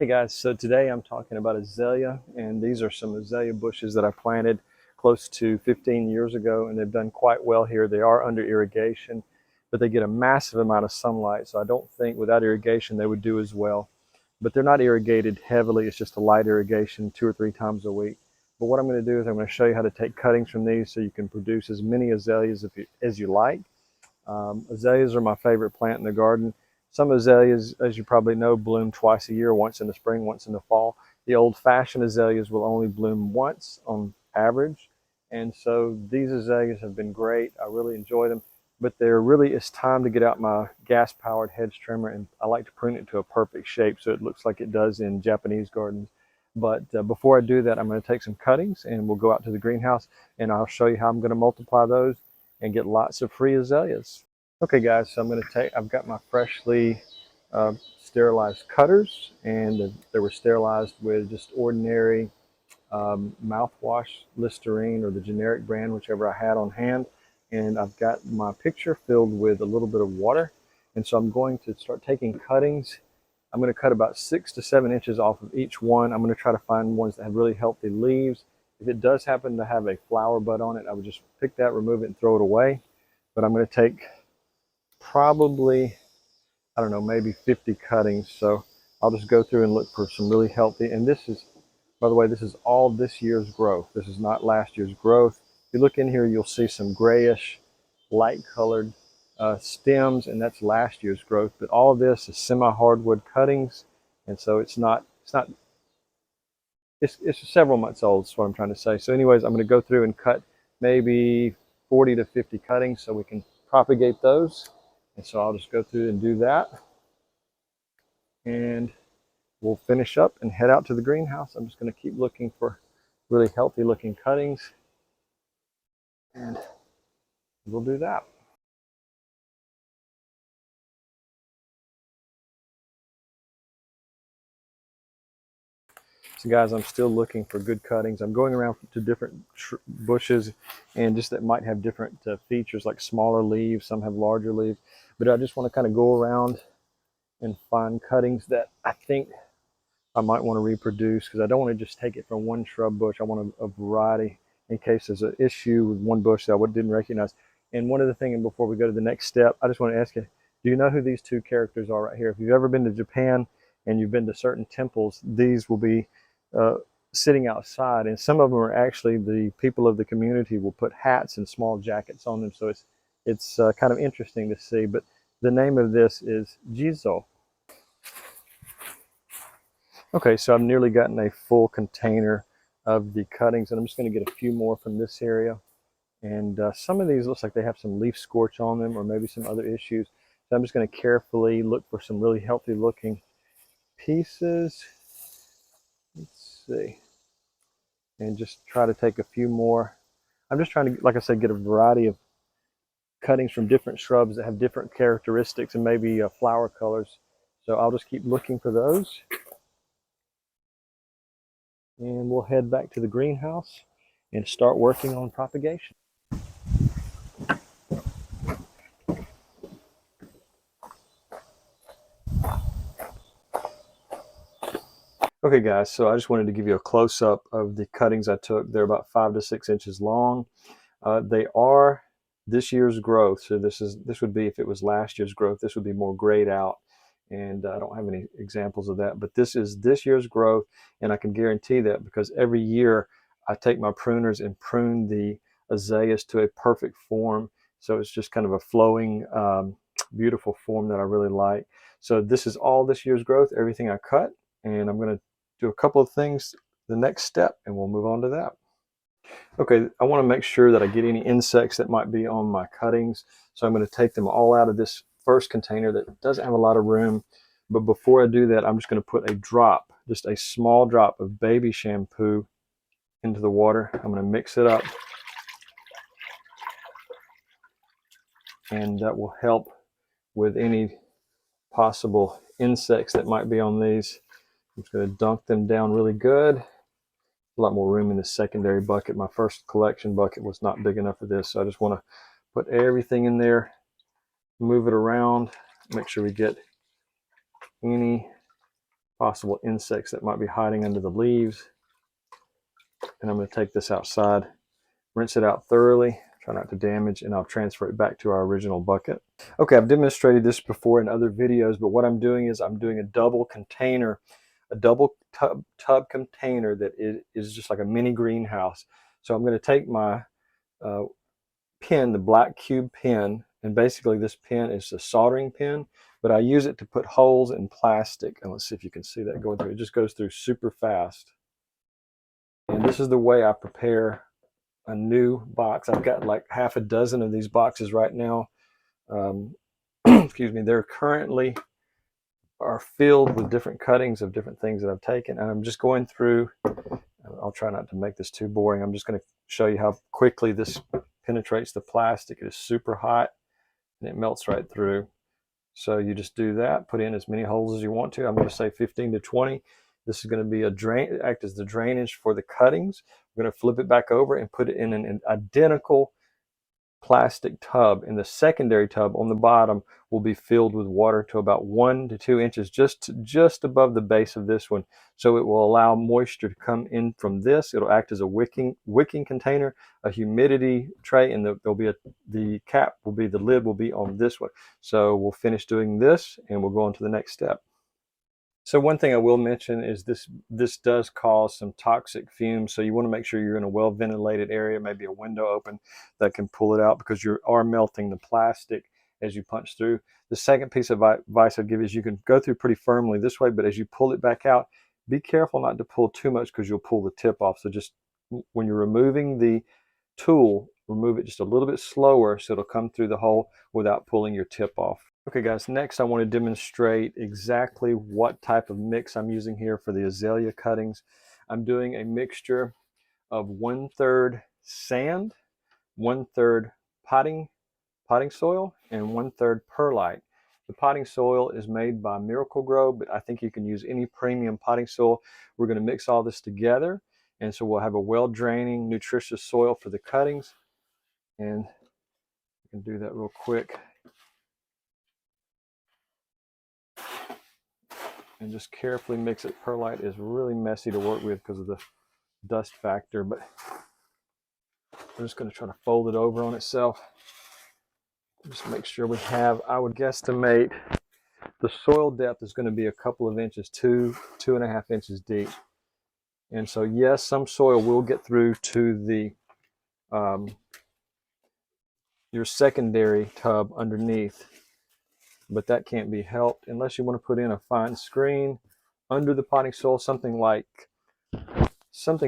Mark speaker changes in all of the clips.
Speaker 1: Hey guys, so today I'm talking about azalea, and these are some azalea bushes that I planted close to 15 years ago, and they've done quite well here. They are under irrigation, but they get a massive amount of sunlight, so I don't think without irrigation they would do as well. But they're not irrigated heavily, it's just a light irrigation 2 or 3 times a week. But what I'm going to do is I'm going to show you how to take cuttings from these so you can produce as many azaleas as you like. Azaleas are my favorite plant in the garden. Some azaleas, as you probably know, bloom twice a year, once in the spring, once in the fall. The old-fashioned azaleas will only bloom once on average. And so these azaleas have been great. I really enjoy them. But there really is time to get out my gas-powered hedge trimmer, and I like to prune it to a perfect shape so it looks like it does in Japanese gardens. But before I do that, I'm going to take some cuttings and we'll go out to the greenhouse and I'll show you how I'm going to multiply those and get lots of free azaleas. Okay guys, so I've got my freshly sterilized cutters, and they were sterilized with just ordinary mouthwash, Listerine, or the generic brand, whichever I had on hand. And I've got my pitcher filled with a little bit of water. And so I'm going to start taking cuttings. I'm going to cut about 6 to 7 inches off of each one. I'm going to try to find ones that have really healthy leaves. If it does happen to have a flower bud on it, I would just pick that, remove it, and throw it away. But I'm going to take probably, I don't know, maybe 50 cuttings. So I'll just go through and look for some really healthy. And this is, by the way, this is all this year's growth. This is not last year's growth. If you look in here, you'll see some grayish, light colored stems, and that's last year's growth. But all of this is semi-hardwood cuttings. And so it's several months old is what I'm trying to say. So anyways, I'm going to go through and cut maybe 40 to 50 cuttings so we can propagate those. And so I'll just go through and do that. And we'll finish up and head out to the greenhouse. I'm just going to keep looking for really healthy looking cuttings. And we'll do that. So guys, I'm still looking for good cuttings. I'm going around to different bushes, and just that might have different features, like smaller leaves, some have larger leaves. But I just want to kind of go around and find cuttings that I think I might want to reproduce, because I don't want to just take it from one shrub bush. I want a variety in case there's an issue with one bush that I didn't recognize. And one other thing, and before we go to the next step, I just want to ask you, do you know who these two characters are right here? If you've ever been to Japan and you've been to certain temples, these will be uh, sitting outside, and some of them are actually the people of the community will put hats and small jackets on them. So it's kind of interesting to see. But the name of this is Jizo. Okay, so I've nearly gotten a full container of the cuttings, and I'm just going to get a few more from this area. And some of these looks like they have some leaf scorch on them, or maybe some other issues. So I'm just going to carefully look for some really healthy looking pieces. Let's see. And just try to take a few more. I'm just trying to, like I said, get a variety of cuttings from different shrubs that have different characteristics and maybe flower colors. So I'll just keep looking for those. And we'll head back to the greenhouse and start working on propagation. Okay guys, so I just wanted to give you a close-up of the cuttings I took. They're about 5 to 6 inches long. They are this year's growth, so this would be, if it was last year's growth, this would be more grayed out, and I don't have any examples of that, but this is this year's growth, and I can guarantee that because every year I take my pruners and prune the azaleas to a perfect form, so it's just kind of a flowing, beautiful form that I really like. So this is all this year's growth, everything I cut, and I'm going to do a couple of things the next step, and we'll move on to that. Okay, I want to make sure that I get any insects that might be on my cuttings. So I'm going to take them all out of this first container that doesn't have a lot of room. But before I do that, I'm just going to put a drop, just a small drop of baby shampoo into the water. I'm going to mix it up. And that will help with any possible insects that might be on these. I'm just going to dunk them down really good. A lot more room in the secondary bucket. My first collection bucket was not big enough for this, so I just want to put everything in there, move it around, make sure we get any possible insects that might be hiding under the leaves. And I'm going to take this outside, rinse it out thoroughly, try not to damage, and I'll transfer it back to our original bucket. Okay, I've demonstrated this before in other videos, but what I'm doing is I'm doing a double container, a double tub container that is just like a mini greenhouse. So I'm going to take my pen, the black cube pen, and basically this pen is a soldering pen, but I use it to put holes in plastic. And let's see if you can see that going through. It just goes through super fast. And this is the way I prepare a new box. I've got like half a dozen of these boxes right now. Excuse me, they're currently are filled with different cuttings of different things that I've taken. And I'm just going through, I'll try not to make this too boring. I'm just going to show you how quickly this penetrates the plastic. It is super hot and it melts right through. So you just do that, put in as many holes as you want to. I'm going to say 15 to 20. This is going to be a drain, act as the drainage for the cuttings. We're going to flip it back over and put it in an identical plastic tub. And the secondary tub on the bottom will be filled with water to about 1 to 2 inches, just above the base of this one. So it will allow moisture to come in from this. It'll act as a wicking container, a humidity tray, and the cap will be, the lid will be on this one. So we'll finish doing this and we'll go on to the next step. So one thing I will mention is this does cause some toxic fumes, so you want to make sure you're in a well ventilated area, maybe a window open that can pull it out, because you are melting the plastic as you punch through. The second piece of advice I'd give is you can go through pretty firmly this way, but as you pull it back out, be careful not to pull too much because you'll pull the tip off. So just when you're removing the tool, remove it just a little bit slower so it'll come through the hole without pulling your tip off. Okay guys, next I want to demonstrate exactly what type of mix I'm using here for the azalea cuttings. I'm doing a mixture of 1/3 sand, 1/3 potting soil, and 1/3 perlite. The potting soil is made by Miracle Grow, but I think you can use any premium potting soil. We're going to mix all this together, and so we'll have a well-draining, nutritious soil for the cuttings. And I can do that real quick. And just carefully mix it. Perlite is really messy to work with because of the dust factor, but I'm just going to try to fold it over on itself. Just make sure we have, I would guesstimate the soil depth is going to be a couple of inches, 2.5 inches deep. And so yes, some soil will get through to the your secondary tub underneath, but that can't be helped unless you want to put in a fine screen under the potting soil, something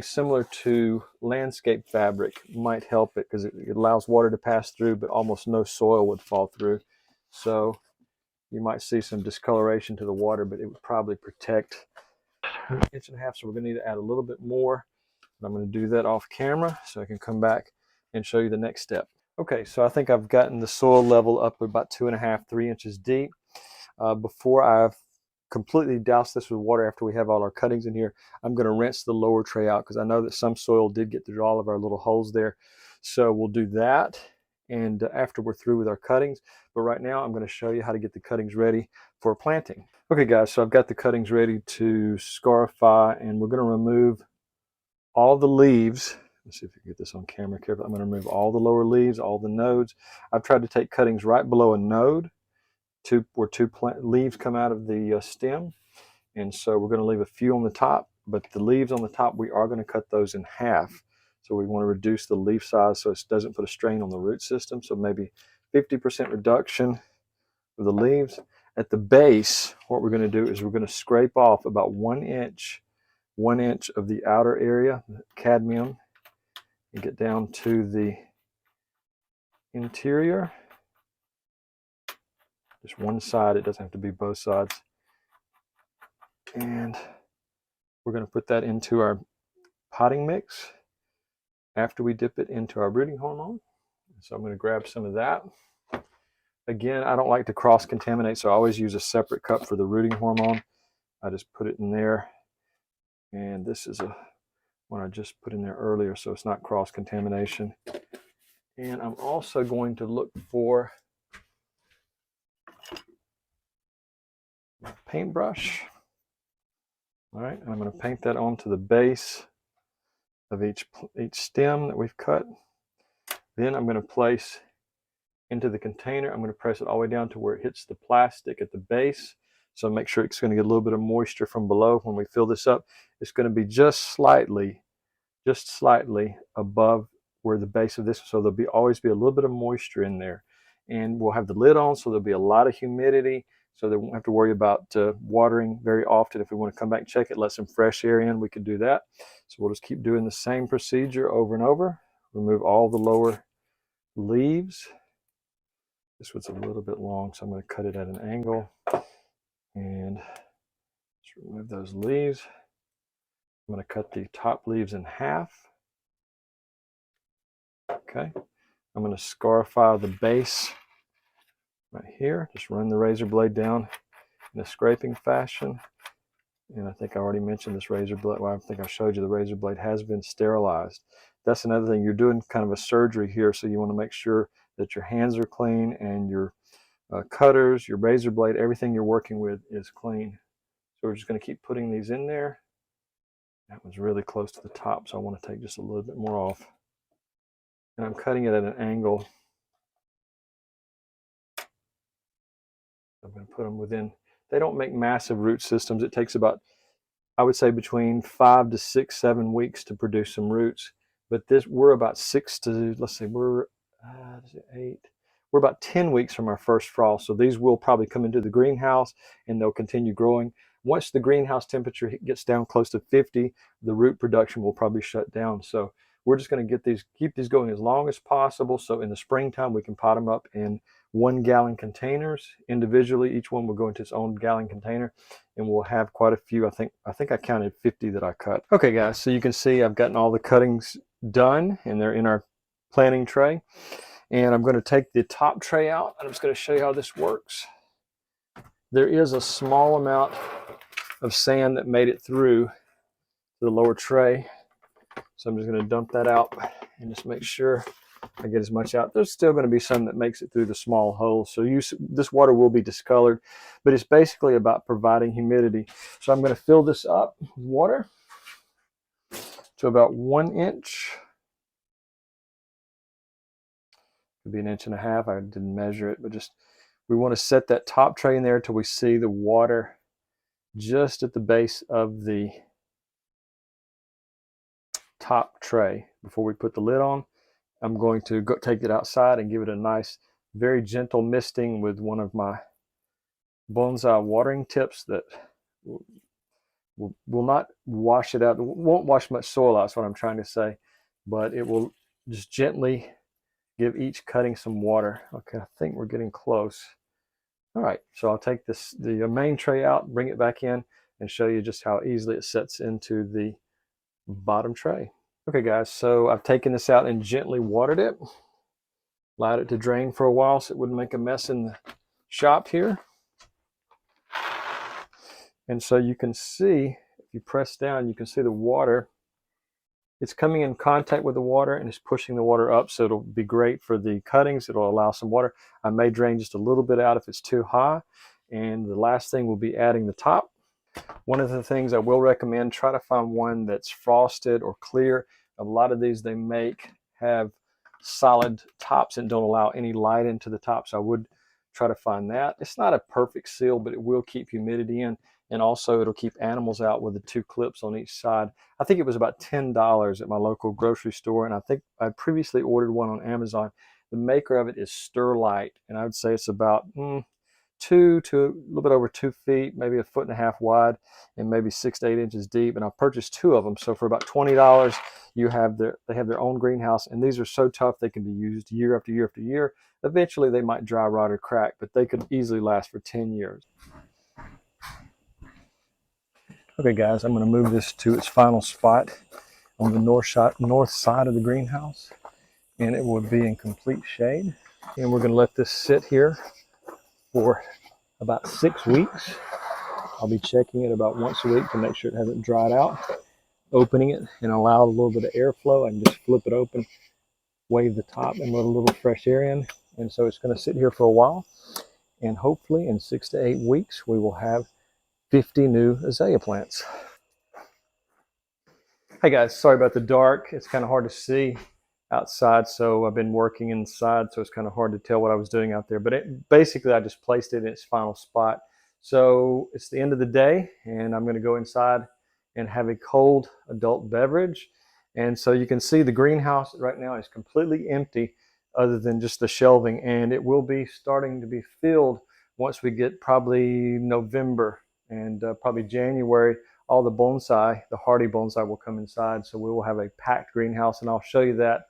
Speaker 1: similar to landscape fabric might help it, because it allows water to pass through, but almost no soil would fall through. So you might see some discoloration to the water, but it would probably protect 1.5 inches. So we're going to need to add a little bit more. And I'm going to do that off camera so I can come back and show you the next step. Okay, so I think I've gotten the soil level up about 2.5, 3 inches deep. Before I've completely douse this with water after we have all our cuttings in here, I'm going to rinse the lower tray out because I know that some soil did get through all of our little holes there. So we'll do that and after we're through with our cuttings. But right now I'm going to show you how to get the cuttings ready for planting. Okay guys, so I've got the cuttings ready to scarify, and we're going to remove all the leaves. Let's see if you can get this on camera carefully. I'm going to remove all the lower leaves, all the nodes. I've tried to take cuttings right below a node where two leaves come out of the stem, and so we're going to leave a few on the top, but the leaves on the top, we are going to cut those in half. So we want to reduce the leaf size so it doesn't put a strain on the root system. So maybe 50% reduction of the leaves. At the base, what we're going to do is we're going to scrape off about 1 inch of the outer area, the cadmium, and get down to the interior. Just one side, it doesn't have to be both sides. And we're going to put that into our potting mix after we dip it into our rooting hormone. So I'm going to grab some of that. Again, I don't like to cross-contaminate, so I always use a separate cup for the rooting hormone. I just put it in there. And this is one I just put in there earlier, so it's not cross-contamination. And I'm also going to look for my paintbrush. All right, and I'm going to paint that onto the base of each stem that we've cut. Then I'm going to place into the container. I'm going to press it all the way down to where it hits the plastic at the base. So make sure it's going to get a little bit of moisture from below when we fill this up. It's going to be just slightly above where the base of this, so there'll be always be a little bit of moisture in there. And we'll have the lid on, so there'll be a lot of humidity, so they won't have to worry about watering very often. If we want to come back and check it, let some fresh air in, we can do that. So we'll just keep doing the same procedure over and over. Remove all the lower leaves. This one's a little bit long, so I'm going to cut it at an angle and just remove those leaves. I'm going to cut the top leaves in half. Okay. I'm going to scarify the base right here. Just run the razor blade down in a scraping fashion. And I think I already mentioned this razor blade. Well, I think I showed you the razor blade has been sterilized. That's another thing. You're doing kind of a surgery here, so you want to make sure that your hands are clean and your cutters, your razor blade, everything you're working with is clean. So we're just going to keep putting these in there. That one's really close to the top, so I want to take just a little bit more off. And I'm cutting it at an angle. I'm going to put them within. They don't make massive root systems. It takes about, I would say, between 5 to 6, 7 weeks to produce some roots. But this, we're about 6 to, let's see, we're 8. We're about 10 weeks from our first frost. So these will probably come into the greenhouse and they'll continue growing. Once the greenhouse temperature gets down close to 50, the root production will probably shut down. So we're just going to get these, keep these going as long as possible. So in the springtime, we can pot them up in 1-gallon containers individually. Each one will go into its own gallon container, and we'll have quite a few. I think I counted 50 that I cut. Okay, guys, so you can see I've gotten all the cuttings done, and they're in our planting tray. And I'm going to take the top tray out, and I'm just going to show you how this works. There is a small amount of sand that made it through the lower tray, so I'm just going to dump that out and just make sure I get as much out. There's still going to be some that makes it through the small holes, so this water will be discolored, but it's basically about providing humidity. So I'm going to fill this up with water to about 1 inch. Could be 1.5 inches. I didn't measure it, but just we want to set that top tray in there till we see the water just at the base of the top tray before we put the lid on. I'm going to go take it outside and give it a nice, very gentle misting with one of my bonsai watering tips that will not wash it out. It won't wash much soil out, that's what I'm trying to say, but it will just gently give each cutting some water. Okay, I think we're getting close. All right, so I'll take the main tray out, bring it back in, and show you just how easily it sets into the bottom tray. Okay, guys, so I've taken this out and gently watered it. Allowed it to drain for a while so it wouldn't make a mess in the shop here. And so you can see, if you press down, you can see the water. It's coming in contact with the water and it's pushing the water up, so it'll be great for the cuttings. It'll allow some water. I may drain just a little bit out if it's too high. And the last thing will be adding the top. One of the things I will recommend, try to find one that's frosted or clear. A lot of these they make have solid tops and don't allow any light into the top, so I would try to find that. It's not a perfect seal, but it will keep humidity in, and also it'll keep animals out with the 2 clips on each side. I think it was about $10 at my local grocery store, and I think I previously ordered one on Amazon. The maker of it is Sterlite, and I would say it's about 2 to a little bit over 2 feet, maybe 1.5 feet wide, and maybe 6 to 8 inches deep. And I purchased 2 of them, so for about $20, they have their own greenhouse, and these are so tough they can be used year after year after year. Eventually, they might dry rot or crack, but they could easily last for 10 years. Okay, guys, I'm going to move this to its final spot on the north side of the greenhouse, and it will be in complete shade. And we're going to let this sit here for about 6 weeks. I'll be checking it about once a week to make sure it hasn't dried out, opening it and allow a little bit of airflow. I can just flip it open, wave the top, and let a little fresh air in. And so it's going to sit here for a while, and hopefully in 6 to 8 weeks we will have 50 new azalea plants. Hey guys, sorry about the dark. It's kind of hard to see outside, so I've been working inside, so it's kind of hard to tell what I was doing out there. But basically, I just placed it in its final spot. So it's the end of the day, and I'm going to go inside and have a cold adult beverage. And so you can see the greenhouse right now is completely empty, other than just the shelving, and it will be starting to be filled once we get probably November and probably January. All the bonsai, the hardy bonsai, will come inside, so we will have a packed greenhouse, and I'll show you that.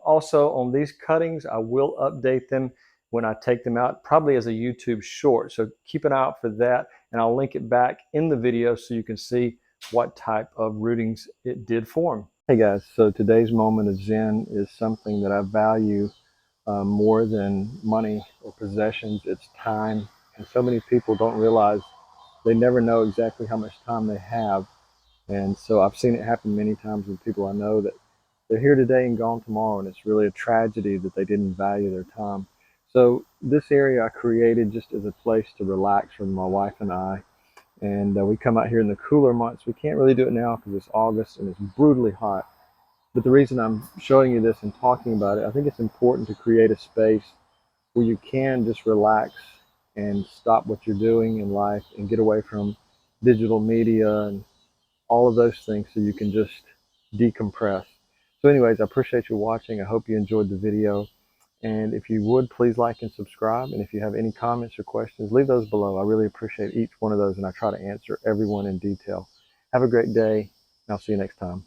Speaker 1: Also, on these cuttings, I will update them when I take them out, probably as a YouTube short, so keep an eye out for that, and I'll link it back in the video so you can see what type of rootings it did form. Hey guys, so today's moment of Zen is something that I value more than money or possessions. It's time, and so many people don't realize they never know exactly how much time they have. And so I've seen it happen many times with people I know that they're here today and gone tomorrow, and it's really a tragedy that they didn't value their time. So this area I created just as a place to relax for my wife and I. And we come out here in the cooler months. We can't really do it now because it's August and it's brutally hot. But the reason I'm showing you this and talking about it, I think it's important to create a space where you can just relax and stop what you're doing in life and get away from digital media and all of those things so you can just decompress. So anyways, I appreciate you watching. I hope you enjoyed the video. And if you would, please like and subscribe. And if you have any comments or questions, leave those below. I really appreciate each one of those, and I try to answer everyone in detail. Have a great day, and I'll see you next time.